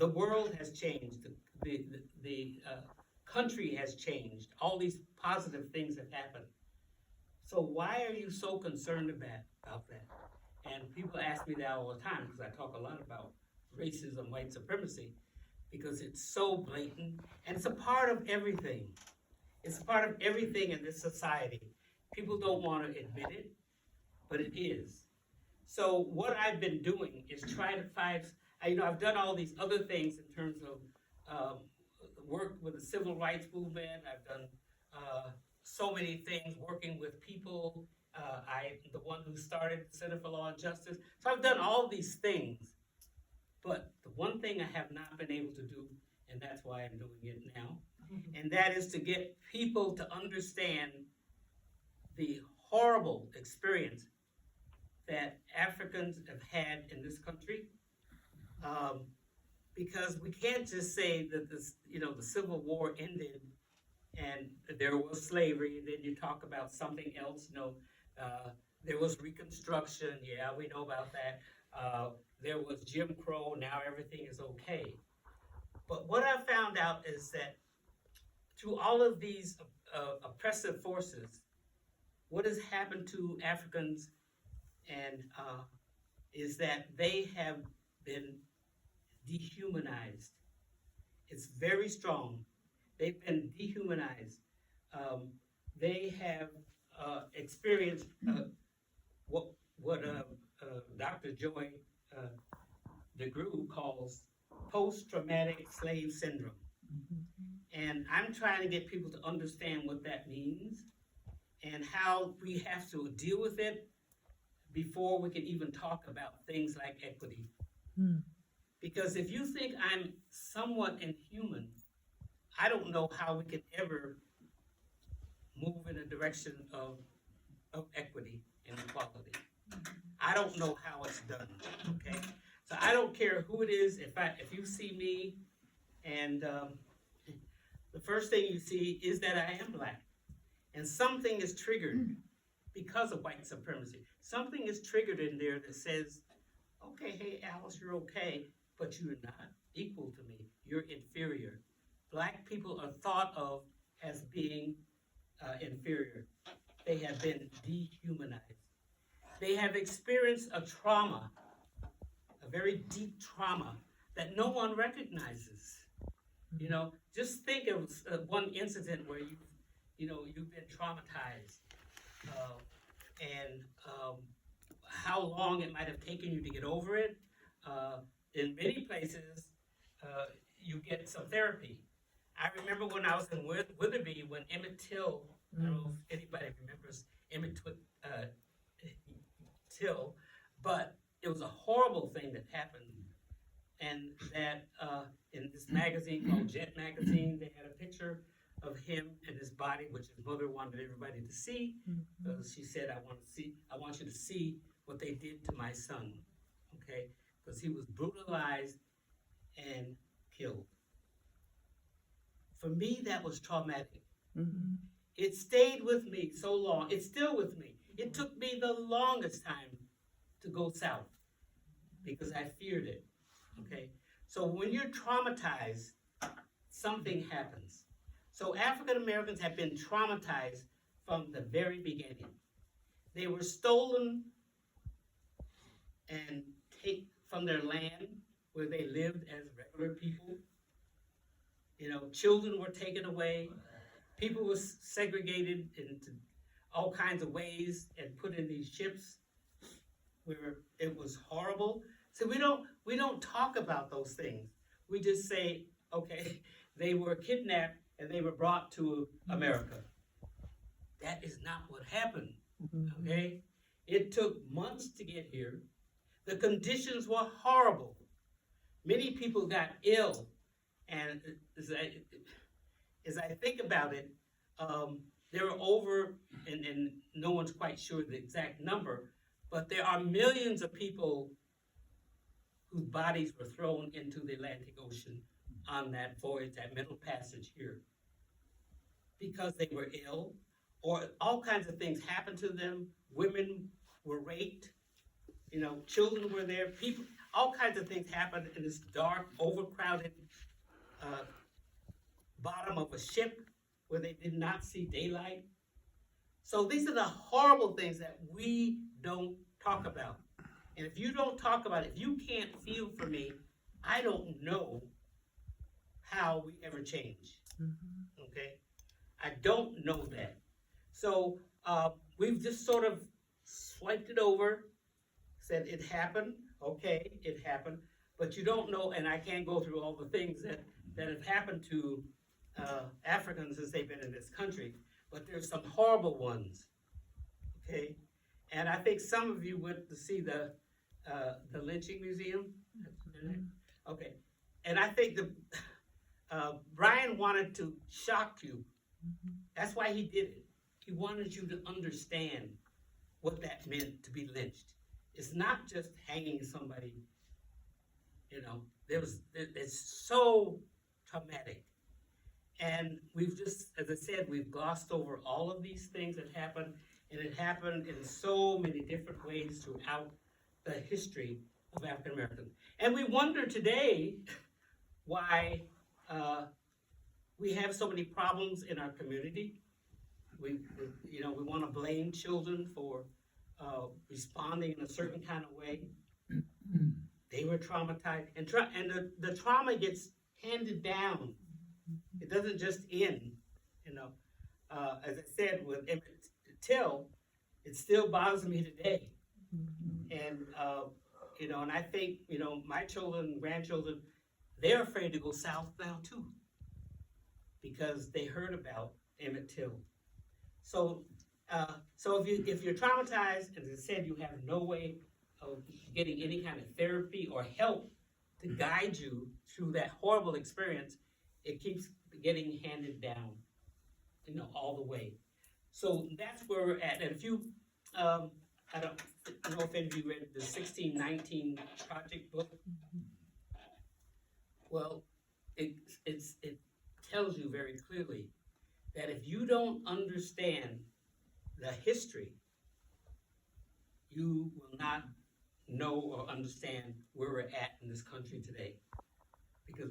the world has changed. The country has changed. All these positive things have happened. So why are you so concerned about that? And people ask me that all the time because I talk a lot about racism, white supremacy, because it's so blatant and it's a part of everything. It's a part of everything in this society. People don't want to admit it, but it is. So what I've been doing is try to find, I've done all these other things in terms of work with the civil rights movement. I've done so many things working with people. I'm the one who started the Center for Law and Justice. So I've done all these things. But the one thing I have not been able to do, and that's why I'm doing it now, and that is to get people to understand the horrible experience that Africans have had in this country, because we can't just say that the Civil War ended and there was slavery, and then you talk about something else. There was Reconstruction. Yeah, we know about that. There was Jim Crow. Now everything is okay. But what I found out is that through all of these oppressive forces, what has happened to Africans and is that they have been dehumanized. It's very strong. They've been dehumanized. They have experienced what Dr. Joy DeGruy calls post-traumatic slave syndrome. And I'm trying to get people to understand what that means and how we have to deal with it before we can even talk about things like equity. Because if you think I'm somewhat inhuman, I don't know how we can ever move in a direction of equity and equality. I don't know how it's done, okay? So I don't care who it is. If you see me and the first thing you see is that I am black, and something is triggered because of white supremacy. Something is triggered in there that says, okay, hey, Alice, you're okay, but you're not equal to me. You're inferior. Black people are thought of as being inferior. They have been dehumanized. They have experienced a trauma, a very deep trauma that no one recognizes. Just think of one incident where you've been traumatized, and how long it might have taken you to get over it. In many places, you get some therapy. I remember when I was in Witherby, when Emmett Till, I don't know if anybody remembers Emmett Till, but it was a horrible thing that happened. And that in this magazine called Jet Magazine, they had a picture of him and his body, which his mother wanted everybody to see. Because she said, I want you to see what they did to my son, okay? Because he was brutalized and killed. For me, that was traumatic. It stayed with me so long. It's still with me. It took me the longest time to go south because I feared it, okay? So when you're traumatized, something happens. So African Americans have been traumatized from the very beginning. They were stolen and taken from their land where they lived as regular people. Children were taken away. People were segregated into all kinds of ways and put in these ships where it was horrible. So we don't talk about those things. We just say, okay, they were kidnapped and they were brought to America. That is not what happened, okay? It took months to get here. The conditions were horrible. Many people got ill, and as I think about it, there are over, and no one's quite sure the exact number, but there are millions of people whose bodies were thrown into the Atlantic Ocean on that voyage, that Middle Passage here, because they were ill, or all kinds of things happened to them. Women were raped, children were there, people, all kinds of things happened in this dark, overcrowded uh, bottom of a ship where they did not see daylight. So these are the horrible things that we don't talk about. And if you don't talk about it, if you can't feel for me, I don't know how we ever change. Okay? I don't know that. So we've just sort of swiped it over, said it happened. Okay, it happened. But you don't know, and I can't go through all the things that have happened to Africans since they've been in this country. But there's some horrible ones. Okay? And I think some of you went to see the lynching museum. Okay. And I think Brian wanted to shock you. That's why he did it. He wanted you to understand what that meant to be lynched. It's not just hanging somebody, you know, it's so traumatic. And we've just, as I said, we've glossed over all of these things that happened, and it happened in so many different ways throughout the history of African Americans. And we wonder today why we have so many problems in our community. We want to blame children for responding in a certain kind of way. They were traumatized, and the trauma gets handed down. It doesn't just end, you know. As I said with Emmett Till, it still bothers me today. And and I think, my children, grandchildren, they're afraid to go south now too, because they heard about Emmett Till. So if you're traumatized, as I said, you have no way of getting any kind of therapy or help to guide you through that horrible experience. It keeps getting handed down, all the way. So that's where we're at. And if you, I don't know if any of you read the 1619 Project book. Well, it tells you very clearly that if you don't understand the history, you will not know or understand where we're at in this country today. Because